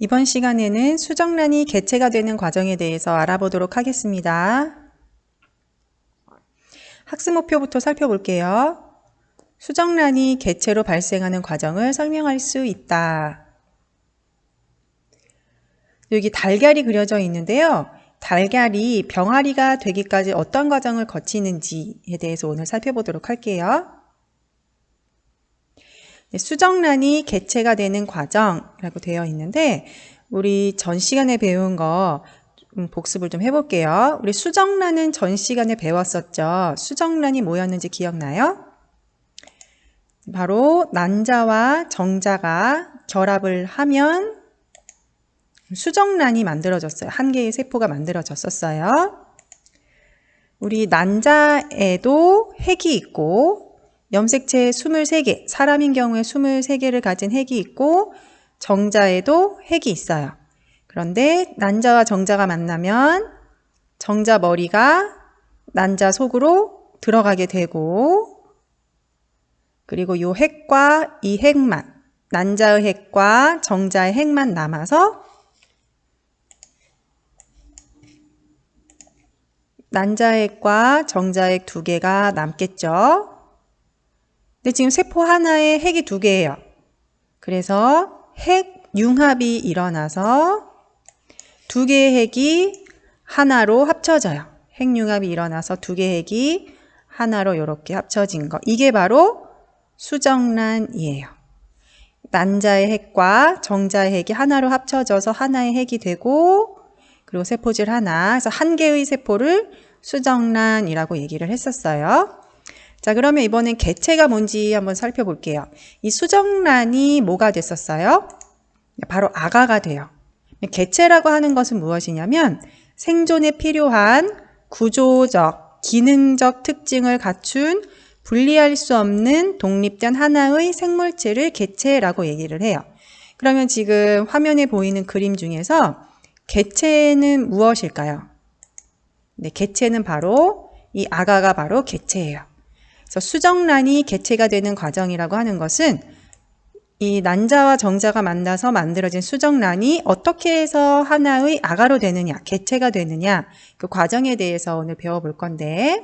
이번 시간에는 수정란이 개체가 되는 과정에 대해서 알아보도록 하겠습니다. 학습 목표부터 살펴볼게요. 수정란이 개체로 발생하는 과정을 설명할 수 있다. 여기 달걀이 그려져 있는데요. 달걀이 병아리가 되기까지 어떤 과정을 거치는지에 대해서 오늘 살펴보도록 할게요. 수정란이 개체가 되는 과정이라고 되어 있는데 우리 전 시간에 배운 거 복습을 좀 해볼게요. 우리 수정란은 전 시간에 배웠었죠. 수정란이 뭐였는지 기억나요? 바로 난자와 정자가 결합을 하면 수정란이 만들어졌어요. 한 개의 세포가 만들어졌었어요. 우리 난자에도 핵이 있고 염색체 23개, 사람인 경우에 23개를 가진 핵이 있고 정자에도 핵이 있어요. 그런데 난자와 정자가 만나면 정자 머리가 난자 속으로 들어가게 되고 그리고 이 핵과 이 핵만, 난자의 핵과 정자의 핵만 남아서 난자핵과 정자핵 2개가 남겠죠. 근데 지금 세포 하나에 핵이 2개예요. 그래서 핵 융합이 일어나서 2개의 핵이 하나로 합쳐져요. 핵 융합이 일어나서 2개의 핵이 하나로 이렇게 합쳐진 거. 이게 바로 수정란이에요. 난자의 핵과 정자의 핵이 하나로 합쳐져서 하나의 핵이 되고 그리고 세포질 하나, 그래서 한 개의 세포를 수정란이라고 얘기를 했었어요. 자, 그러면 이번엔 개체가 뭔지 한번 살펴볼게요. 이 수정란이 뭐가 됐었어요? 바로 아가가 돼요. 개체라고 하는 것은 무엇이냐면 생존에 필요한 구조적, 기능적 특징을 갖춘 분리할 수 없는 독립된 하나의 생물체를 개체라고 얘기를 해요. 그러면 지금 화면에 보이는 그림 중에서 개체는 무엇일까요? 네, 개체는 바로 이 아가가 바로 개체예요. 그래서 수정란이 개체가 되는 과정이라고 하는 것은 이 난자와 정자가 만나서 만들어진 수정란이 어떻게 해서 하나의 아가로 되느냐, 개체가 되느냐 그 과정에 대해서 오늘 배워볼 건데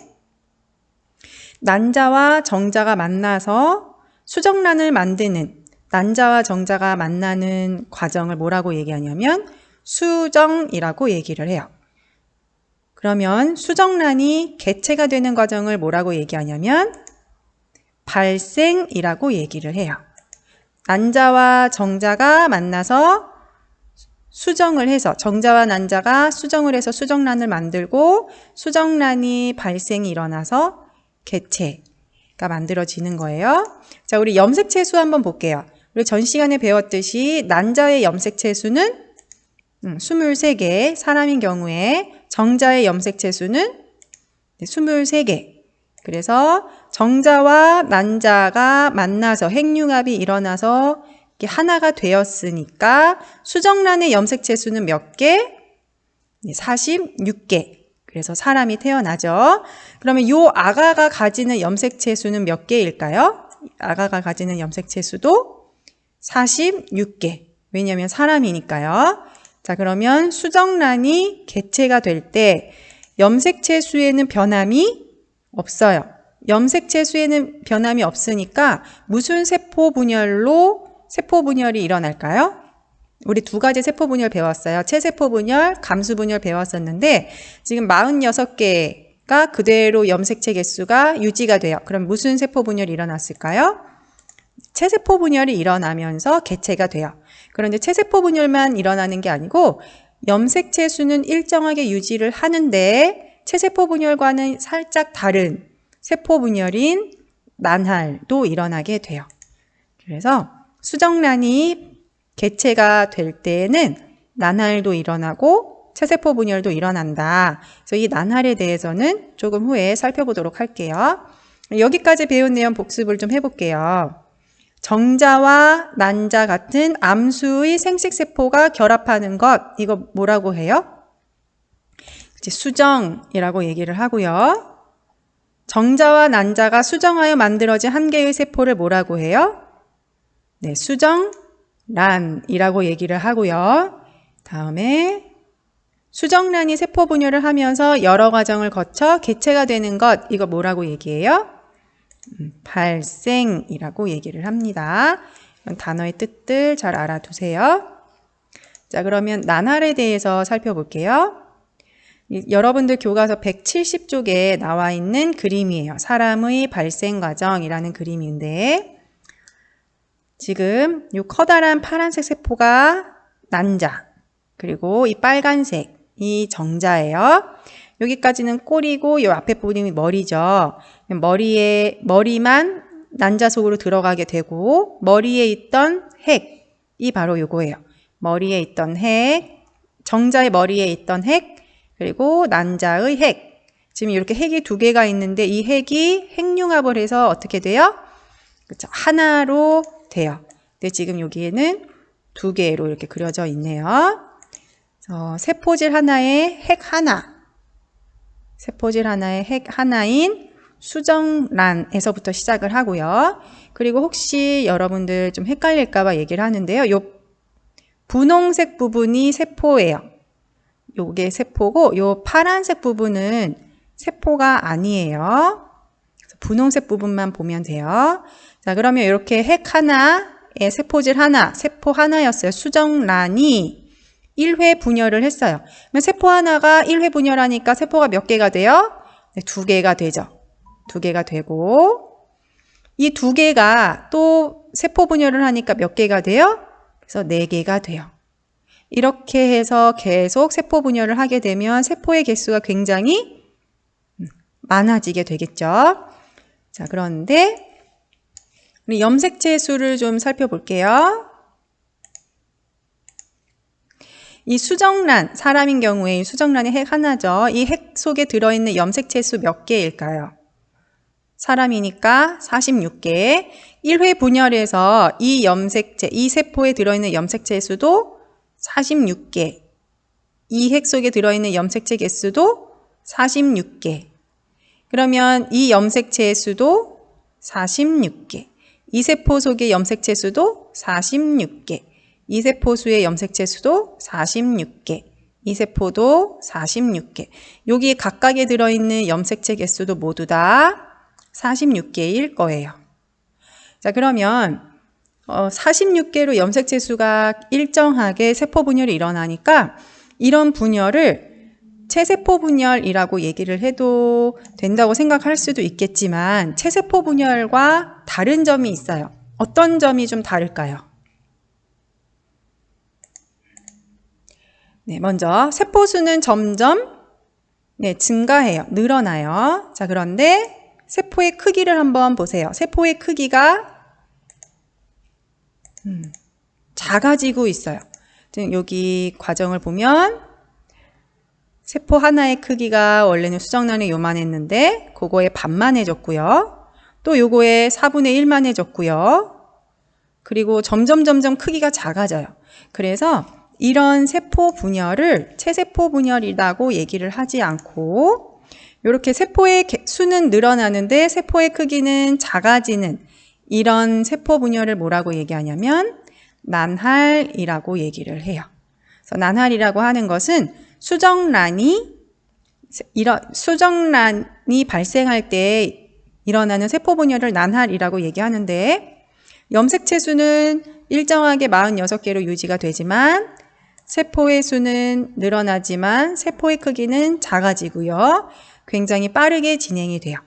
난자와 정자가 만나서 수정란을 만드는 난자와 정자가 만나는 과정을 뭐라고 얘기하냐면 수정이라고 얘기를 해요. 그러면 수정란이 개체가 되는 과정을 뭐라고 얘기하냐면 발생이라고 얘기를 해요. 난자와 정자가 만나서 수정을 해서 정자와 난자가 수정을 해서 수정란을 만들고 수정란이 발생이 일어나서 개체가 만들어지는 거예요. 자, 우리 염색체 수 한번 볼게요. 우리 전 시간에 배웠듯이 난자의 염색체 수는 23개, 사람인 경우에 정자의 염색체 수는 23개. 그래서 정자와 난자가 만나서 핵융합이 일어나서 하나가 되었으니까 수정란의 염색체 수는 몇 개? 46개. 그래서 사람이 태어나죠. 그러면 이 아가가 가지는 염색체 수는 몇 개일까요? 아가가 가지는 염색체 수도 46개. 왜냐하면 사람이니까요. 자, 그러면 수정란이 개체가 될 때 염색체 수에는 변함이 없어요. 염색체 수에는 변함이 없으니까 무슨 세포 분열로 세포 분열이 일어날까요? 우리 2가지 세포 분열 배웠어요. 체세포 분열, 감수 분열 배웠었는데 지금 46개가 그대로 염색체 개수가 유지가 돼요. 그럼 무슨 세포 분열이 일어났을까요? 체세포 분열이 일어나면서 개체가 돼요. 그런데 체세포 분열만 일어나는 게 아니고 염색체 수는 일정하게 유지를 하는데 체세포 분열과는 살짝 다른 세포 분열인 난할도 일어나게 돼요. 그래서 수정란이 개체가 될 때에는 난할도 일어나고 체세포 분열도 일어난다. 그래서 이 난할에 대해서는 조금 후에 살펴보도록 할게요. 여기까지 배운 내용 복습을 좀 해볼게요. 정자와 난자 같은 암수의 생식세포가 결합하는 것, 이거 뭐라고 해요? 수정이라고 얘기를 하고요. 정자와 난자가 수정하여 만들어진 한 개의 세포를 뭐라고 해요? 네, 수정 란이라고 얘기를 하고요. 다음에 수정란이 세포 분열을 하면서 여러 과정을 거쳐 개체가 되는 것, 이거 뭐라고 얘기해요? 발생이라고 얘기를 합니다. 이런 단어의 뜻들 잘 알아두세요. 자, 그러면 난할에 대해서 살펴볼게요. 여러분들 교과서 170쪽에 나와 있는 그림이에요. 사람의 발생 과정이라는 그림인데, 지금 이 커다란 파란색 세포가 난자, 그리고 이 빨간색이 정자예요. 여기까지는 꼬리고 이 앞에 부분이 머리죠. 머리만 난자 속으로 들어가게 되고, 머리에 있던 핵이 바로 요거예요. 머리에 있던 핵, 정자의 머리에 있던 핵, 그리고 난자의 핵. 지금 이렇게 핵이 두 개가 있는데 이 핵이 핵융합을 해서 어떻게 돼요? 그렇죠. 하나로 돼요. 근데 지금 여기에는 두 개로 이렇게 그려져 있네요. 세포질 하나에 핵 하나. 세포질 하나에 핵 하나인 수정란에서부터 시작을 하고요. 그리고 혹시 여러분들 좀 헷갈릴까봐 얘기를 하는데요. 요 분홍색 부분이 세포예요. 요게 세포고, 요 파란색 부분은 세포가 아니에요. 그래서 분홍색 부분만 보면 돼요. 자, 그러면 이렇게 핵 하나에 세포질 하나, 세포 하나였어요. 수정란이 1회 분열을 했어요. 그러면 세포 하나가 1회 분열하니까 세포가 몇 개가 돼요? 네, 2개가 되죠. 2개가 되고, 이 2개가 또 세포 분열을 하니까 몇 개가 돼요? 그래서 4개가 돼요. 이렇게 해서 계속 세포 분열을 하게 되면 세포의 개수가 굉장히 많아지게 되겠죠. 자, 그런데 우리 염색체 수를 좀 살펴볼게요. 이 수정란, 사람인 경우에 이 수정란이 핵 하나죠. 이 핵 속에 들어있는 염색체 수 몇 개일까요? 사람이니까 46개. 1회 분열해서 이 염색체, 이 세포에 들어있는 염색체 수도 46개. 이 핵 속에 들어있는 염색체 개수도 46개. 그러면 이 염색체의 수도 46개. 이 세포 속의 염색체 수도 46개. 이 세포 수의 염색체 수도 46개. 이 세포도 46개. 여기 각각에 들어있는 염색체 개수도 모두 다 46개일 거예요. 자, 그러면 46개로 염색체 수가 일정하게 세포 분열이 일어나니까 이런 분열을 체세포 분열이라고 얘기를 해도 된다고 생각할 수도 있겠지만 체세포 분열과 다른 점이 있어요. 어떤 점이 좀 다를까요? 네, 먼저 세포 수는 점점 증가해요. 늘어나요. 자, 그런데 세포의 크기를 한번 보세요. 세포의 크기가 작아지고 있어요. 여기 과정을 보면 세포 하나의 크기가 원래는 수정란이 요만했는데 그거에 반만해졌고요. 또 요거에 4분의 1만해졌고요. 그리고 점점 크기가 작아져요. 그래서 이런 세포 분열을 체세포 분열이라고 얘기를 하지 않고 이렇게 세포의 수는 늘어나는데 세포의 크기는 작아지는 이런 세포 분열을 뭐라고 얘기하냐면 난할이라고 얘기를 해요. 그래서 난할이라고 하는 것은 수정란이 발생할 때 일어나는 세포 분열을 난할이라고 얘기하는데 염색체 수는 일정하게 46개로 유지가 되지만 세포의 수는 늘어나지만 세포의 크기는 작아지고요. 굉장히 빠르게 진행이 돼요.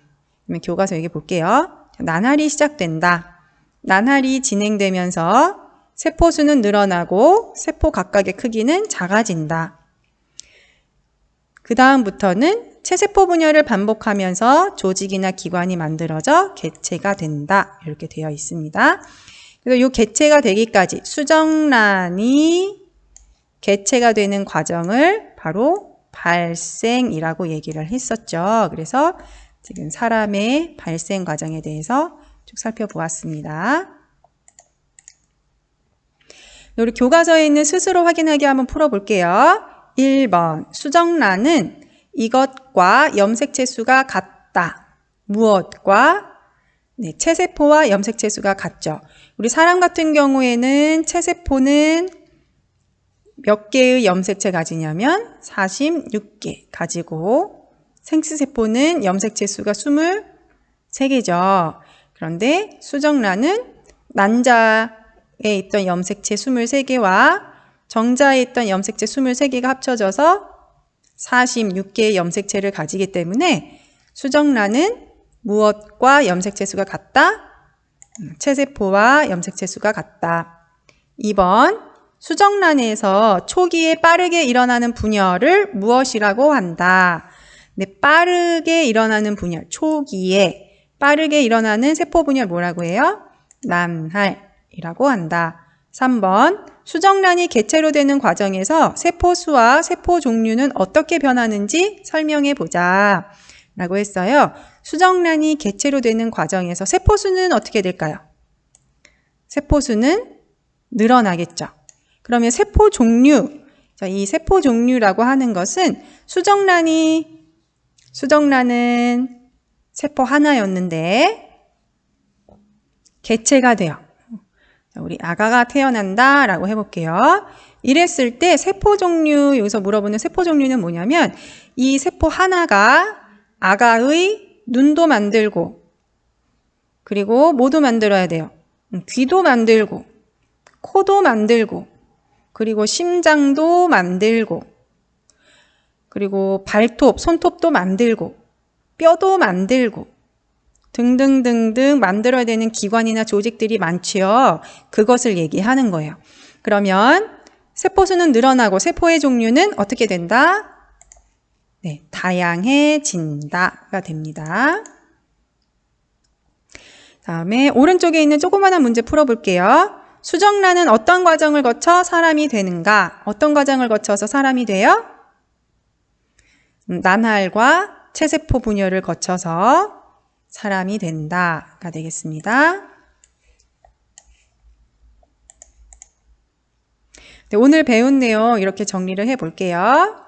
그러면 교과서 여기 볼게요. 난할이 시작된다. 난할이 진행되면서 세포 수는 늘어나고 세포 각각의 크기는 작아진다. 그 다음부터는 체세포 분열을 반복하면서 조직이나 기관이 만들어져 개체가 된다. 이렇게 되어 있습니다. 그래서 이 개체가 되기까지 수정란이 개체가 되는 과정을 바로 발생이라고 얘기를 했었죠. 그래서 지금 사람의 발생 과정에 대해서 쭉 살펴보았습니다. 우리 교과서에 있는 스스로 확인하기 한번 풀어볼게요. 1번 수정란은 이것과 염색체 수가 같다. 무엇과? 네, 체세포와 염색체수가 같죠. 우리 사람 같은 경우에는 체세포는 몇 개의 염색체 가지냐면 46개 가지고 생체세포는 염색체 수가 23개죠. 그런데 수정란은 난자에 있던 염색체 23개와 정자에 있던 염색체 23개가 합쳐져서 46개의 염색체를 가지기 때문에 수정란은 무엇과 염색체 수가 같다? 체세포와 염색체 수가 같다. 2번, 수정란에서 초기에 빠르게 일어나는 분열을 무엇이라고 한다? 네, 빠르게 일어나는 분열, 초기에 빠르게 일어나는 세포 분열 뭐라고 해요? 난할이라고 한다. 3번, 수정란이 개체로 되는 과정에서 세포 수와 세포 종류는 어떻게 변하는지 설명해 보자 라고 했어요. 수정란이 개체로 되는 과정에서 세포 수는 어떻게 될까요? 세포 수는 늘어나겠죠. 그러면 세포 종류, 자, 이 세포 종류라고 하는 것은 수정란은 세포 하나였는데 개체가 돼요. 우리 아가가 태어난다 라고 해볼게요. 이랬을 때 세포 종류, 여기서 물어보는 세포 종류는 뭐냐면 이 세포 하나가 아가의 눈도 만들고 그리고 뭐도 만들어야 돼요. 귀도 만들고 코도 만들고 그리고 심장도 만들고 그리고 발톱, 손톱도 만들고 뼈도 만들고 등등등등 만들어야 되는 기관이나 조직들이 많지요. 그것을 얘기하는 거예요. 그러면 세포수는 늘어나고 세포의 종류는 어떻게 된다? 네, 다양해진다가 됩니다. 다음에 오른쪽에 있는 조그마한 문제 풀어볼게요. 수정란은 어떤 과정을 거쳐 사람이 되는가? 어떤 과정을 거쳐서 사람이 돼요? 난할과 체세포 분열을 거쳐서 사람이 된다가 되겠습니다. 네, 오늘 배운 내용 이렇게 정리를 해볼게요.